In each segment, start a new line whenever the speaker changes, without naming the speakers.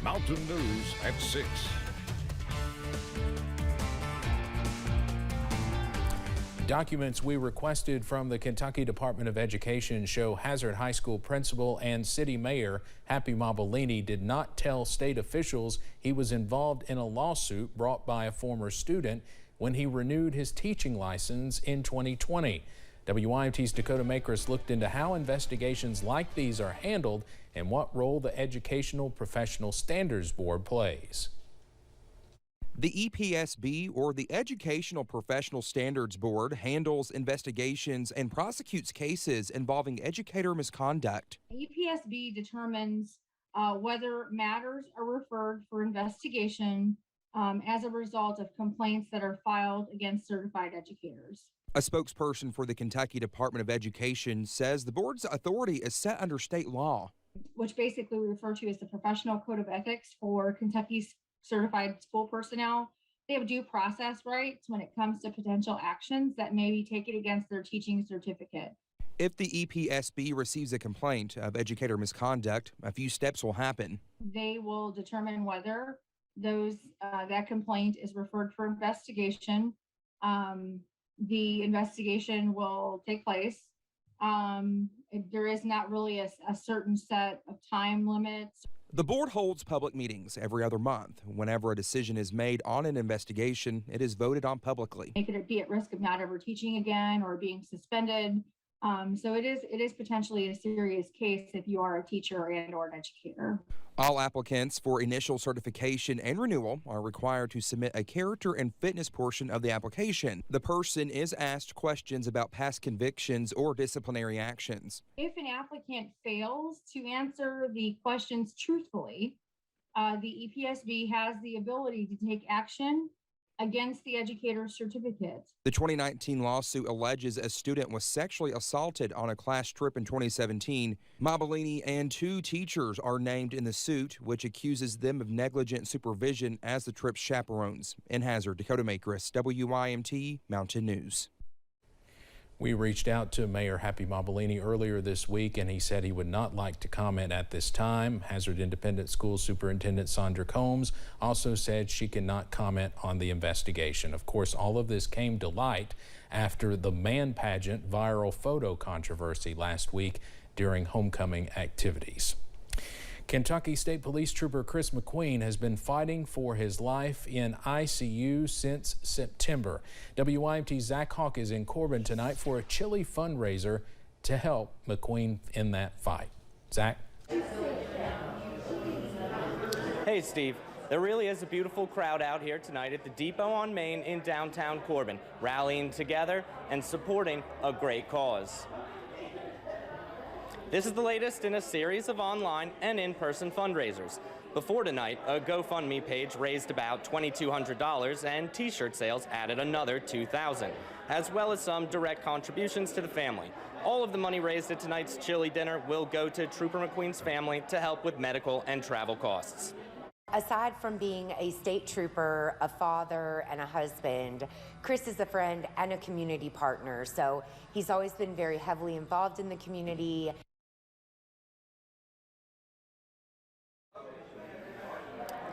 Mountain News at 6.
Documents we requested from the Kentucky Department of Education show Hazard High School principal and city mayor Happy Mobellini did not tell state officials he was involved in a lawsuit brought by a former student when he renewed his teaching license in 2020. WYMT's Dakota Makris looked into how investigations like these are handled and what role the Educational Professional Standards Board plays.
The EPSB, or the Educational Professional Standards Board, handles investigations and prosecutes cases involving educator misconduct.
EPSB determines whether matters are referred for investigation as a result of complaints that are filed against certified educators.
A spokesperson for the Kentucky Department of Education says the board's authority is set under state law,
which basically we refer to as the Professional Code of Ethics for Kentucky's certified school personnel. They have due process rights when it comes to potential actions that may be taken against their teaching certificate.
If the EPSB receives a complaint of educator misconduct, a few steps will happen.
They will determine whether that complaint is referred for investigation. The investigation will take place. There is not really a certain set of time limits.
The board holds public meetings every other month. Whenever a decision is made on an investigation, it is voted on publicly.
Could it be at risk of not ever teaching again or being suspended? So it is potentially a serious case if you are a teacher and or an educator.
All applicants for initial certification and renewal are required to submit a character and fitness portion of the application. The person is asked questions about past convictions or disciplinary actions. If
an applicant fails to answer the questions truthfully, the EPSB has the ability to take action against the educator's certificate.
The 2019 lawsuit alleges a student was sexually assaulted on a class trip in 2017. Mobellini and 2 teachers are named in the suit, which accuses them of negligent supervision as the trip's chaperones. In Hazard, Dakota Makris, WYMT Mountain News.
We reached out to Mayor Happy Mobellini earlier this week, and he said he would not like to comment at this time. Hazard Independent School Superintendent Sandra Combs also said she cannot comment on the investigation. Of course, all of this came to light after the man pageant viral photo controversy last week during homecoming activities. Kentucky State Police Trooper Chris McQueen has been fighting for his life in ICU since September. WYMT's Zach Hawk is in Corbin tonight for a chili fundraiser to help McQueen in that fight. Zach?
Hey, Steve. There really is a beautiful crowd out here tonight at the Depot on Main in downtown Corbin, rallying together and supporting a great cause. This is the latest in a series of online and in-person fundraisers. Before tonight, a GoFundMe page raised about $2,200 and t-shirt sales added another $2,000, as well as some direct contributions to the family. All of the money raised at tonight's chili dinner will go to Trooper McQueen's family to help with medical and travel costs.
Aside from being a state trooper, a father, and a husband, Chris is a friend and a community partner, so he's always been very heavily involved in the community.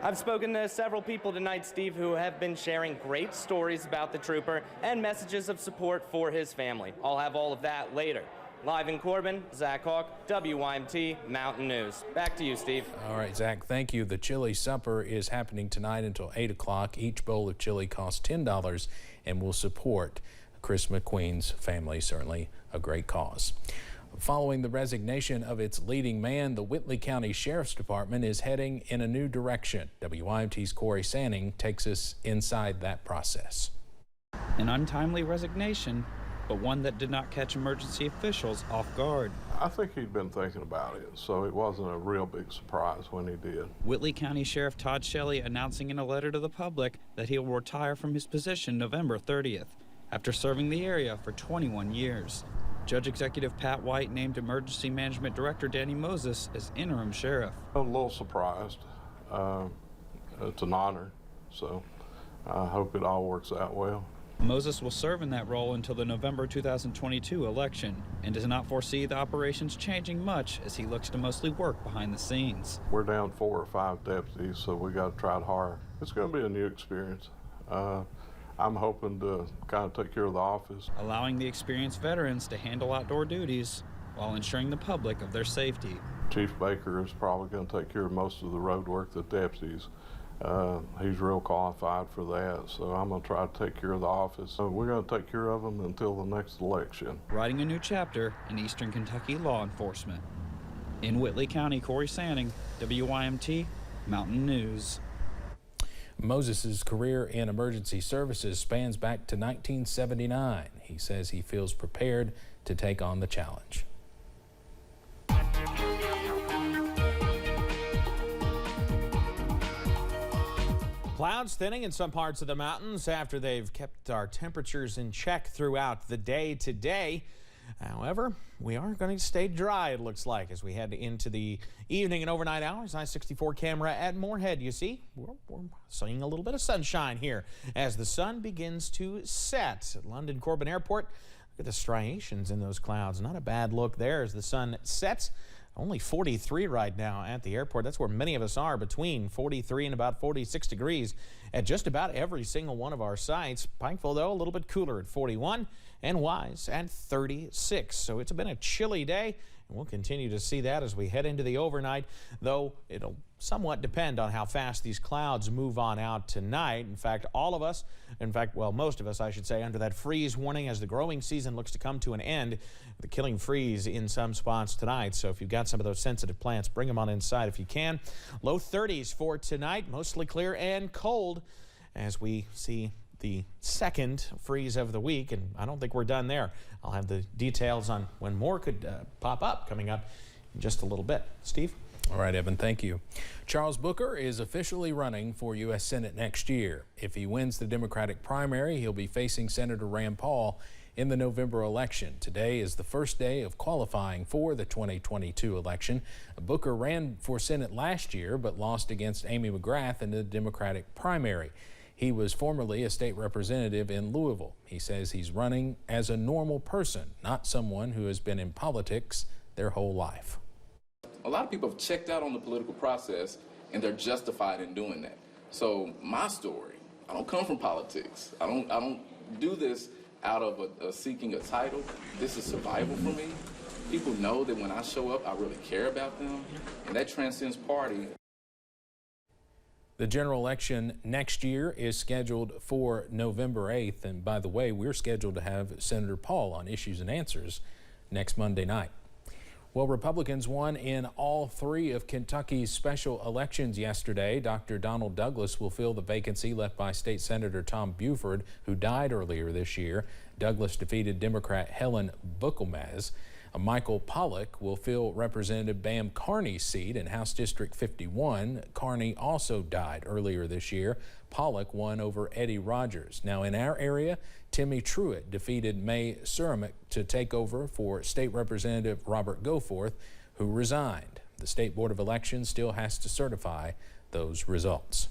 I've spoken to several people tonight, Steve, who have been sharing great stories about the trooper and messages of support for his family. I'll have all of that later. Live in Corbin, Zach Hawk, WYMT Mountain News. Back to you, Steve.
All right, Zach, thank you. The chili supper is happening tonight until 8 o'clock. Each bowl of chili costs $10 and will support Chris McQueen's family. Certainly a great cause. Following the resignation of its leading man, the Whitley County Sheriff's Department is heading in a new direction. WYMT's Corey Sanning takes us inside that process.
An untimely resignation, but one that did not catch emergency officials off guard.
I think he'd been thinking about it, so it wasn't a real big surprise when he did.
Whitley County Sheriff Todd Shelley announcing in a letter to the public that he will retire from his position November 30th, after serving the area for 21 years. Judge Executive Pat White named Emergency Management Director Danny Moses as interim sheriff.
A little surprised. It's an honor, so I hope it all works out well.
Moses will serve in that role until the November 2022 election and does not foresee the operations changing much as he looks to mostly work behind the scenes.
We're down 4 or 5 deputies, so we got to try to hire. It's going to be a new experience. I'm hoping to kind of take care of the office.
Allowing the experienced veterans to handle outdoor duties while ensuring the public of their safety.
Chief Baker is probably going to take care of most of the road work, the deputies. He's real qualified for that, so I'm going to try to take care of the office. So we're going to take care of them until the next election.
Writing a new chapter in Eastern Kentucky law enforcement. In Whitley County, Corey Sanning, WYMT, Mountain News.
Moses's career in emergency services spans back to 1979. He says he feels prepared to take on the challenge.
Clouds thinning in some parts of the mountains after they've kept our temperatures in check throughout the day today. However, we are going to stay dry, it looks like, as we head into the evening and overnight hours. I-64 camera at Moorhead, you see, we're seeing a little bit of sunshine here as the sun begins to set at London-Corbin Airport. Look at the striations in those clouds. Not a bad look there as the sun sets. Only 43 right now at the airport. That's where many of us are, between 43 and about 46 degrees at just about every single one of our sites. Pikeville, though, a little bit cooler at 41 and Wise at 36. So it's been a chilly day, and we'll continue to see that as we head into the overnight, though it'll somewhat depend on how fast these clouds move on out tonight. In fact, most of us, I should say, under that freeze warning as the growing season looks to come to an end. The killing freeze in some spots tonight. So if you've got some of those sensitive plants, bring them on inside if you can. Low 30s for tonight, mostly clear and cold as we see the second freeze of the week, and I don't think we're done there. I'll have the details on when more could pop up coming up in just a little bit. Steve?
All right, Evan, thank you. Charles Booker is officially running for U.S. Senate next year. If he wins the Democratic primary, he'll be facing Senator Rand Paul in the November election. Today is the first day of qualifying for the 2022 election. Booker ran for Senate last year but lost against Amy McGrath in the Democratic primary. He was formerly a state representative in Louisville. He says he's running as a normal person, not someone who has been in politics their whole life.
A lot of people have checked out on the political process, and they're justified in doing that. So my story, I don't come from politics. I don't do this out of seeking a title. This is survival for me. People know that when I show up, I really care about them, and that transcends party.
The general election next year is scheduled for November 8th. And by the way, we're scheduled to have Senator Paul on Issues and Answers next Monday night. Well, Republicans won in all 3 of Kentucky's special elections yesterday. Dr. Donald Douglas will fill the vacancy left by State Senator Tom Buford, who died earlier this year. Douglas defeated Democrat Helen Buckelmaz. Michael Pollock will fill Representative Bam Carney's seat in House District 51. Carney also died earlier this year. Pollock won over Eddie Rogers. Now in our area, Timmy Truitt defeated May Suramick to take over for State Representative Robert Goforth, who resigned. The State Board of Elections still has to certify those results.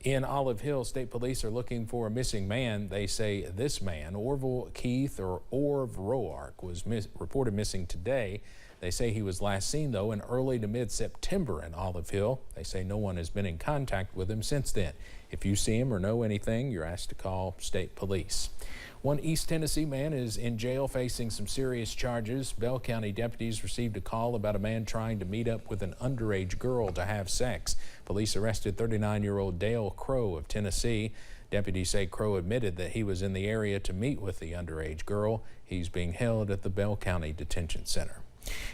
In Olive Hill, state police are looking for a missing man. They say this man, Orville Keith or Orv Roark, was reported missing today. They say he was last seen, though, in early to mid-September in Olive Hill. They say no one has been in contact with him since then. If you see him or know anything, you're asked to call state police. One East Tennessee man is in jail facing some serious charges. Bell County deputies received a call about a man trying to meet up with an underage girl to have sex. Police arrested 39-year-old Dale Crow of Tennessee. Deputies say Crow admitted that he was in the area to meet with the underage girl. He's being held at the Bell County Detention Center.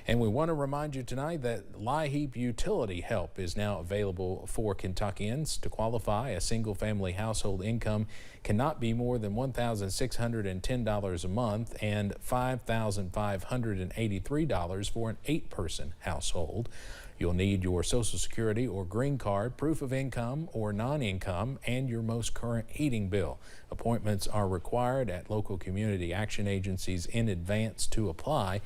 And we want to remind you tonight that LIHEAP utility help is now available for Kentuckians. To qualify, a single-family household income cannot be more than $1,610 a month and $5,583 for an 8-person household. You'll need your Social Security or green card, proof of income or non-income, and your most current heating bill. Appointments are required at local community action agencies in advance to apply.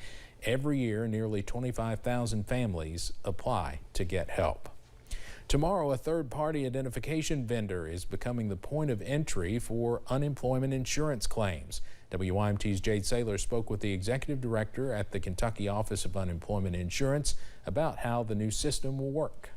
Every year, nearly 25,000 families apply to get help. Tomorrow, a third-party identification vendor is becoming the point of entry for unemployment insurance claims. WYMT's Jade Saylor spoke with the executive director at the Kentucky Office of Unemployment Insurance about how the new system will work.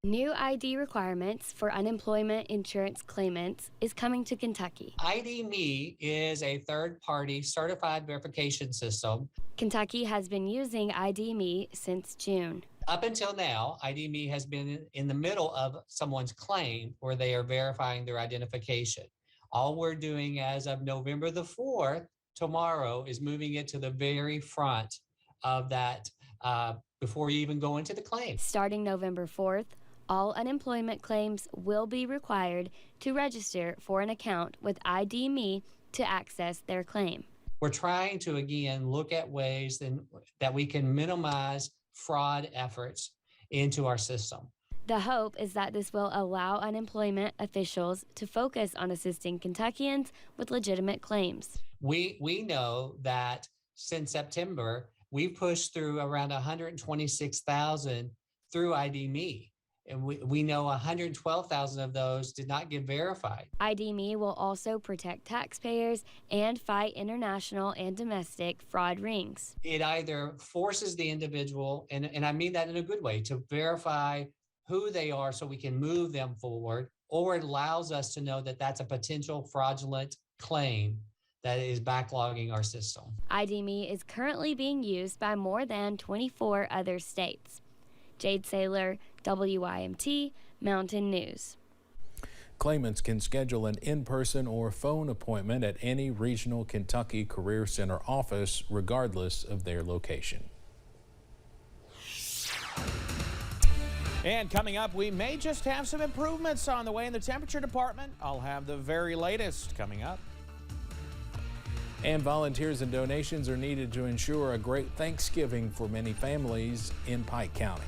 New ID requirements for unemployment insurance claimants is coming to Kentucky.
ID.me is a third-party certified verification system.
Kentucky has been using ID.me since June.
Up until now, ID.me has been in the middle of someone's claim where they are verifying their identification. All we're doing as of November the 4th, tomorrow, is moving it to the very front of that before you even go into the claim.
Starting November 4th, all unemployment claims will be required to register for an account with ID.me to access their claim.
We're trying to, again, look at ways that we can minimize fraud efforts into our system.
The hope is that this will allow unemployment officials to focus on assisting Kentuckians with legitimate claims.
We know that since September, we've pushed through around 126,000 through ID.me. And we know 112,000 of those did not get verified.
ID.me will also protect taxpayers and fight international and domestic fraud rings.
It either forces the individual, and I mean that in a good way, to verify who they are so we can move them forward, or it allows us to know that that's a potential fraudulent claim that is backlogging our system.
ID.me is currently being used by more than 24 other states. Jade Saylor, WYMT, Mountain News.
Claimants can schedule an in-person or phone appointment at any regional Kentucky Career Center office, regardless of their location.
And coming up, we may just have some improvements on the way in the temperature department. I'll have the very latest coming up.
And volunteers and donations are needed to ensure a great Thanksgiving for many families in Pike County.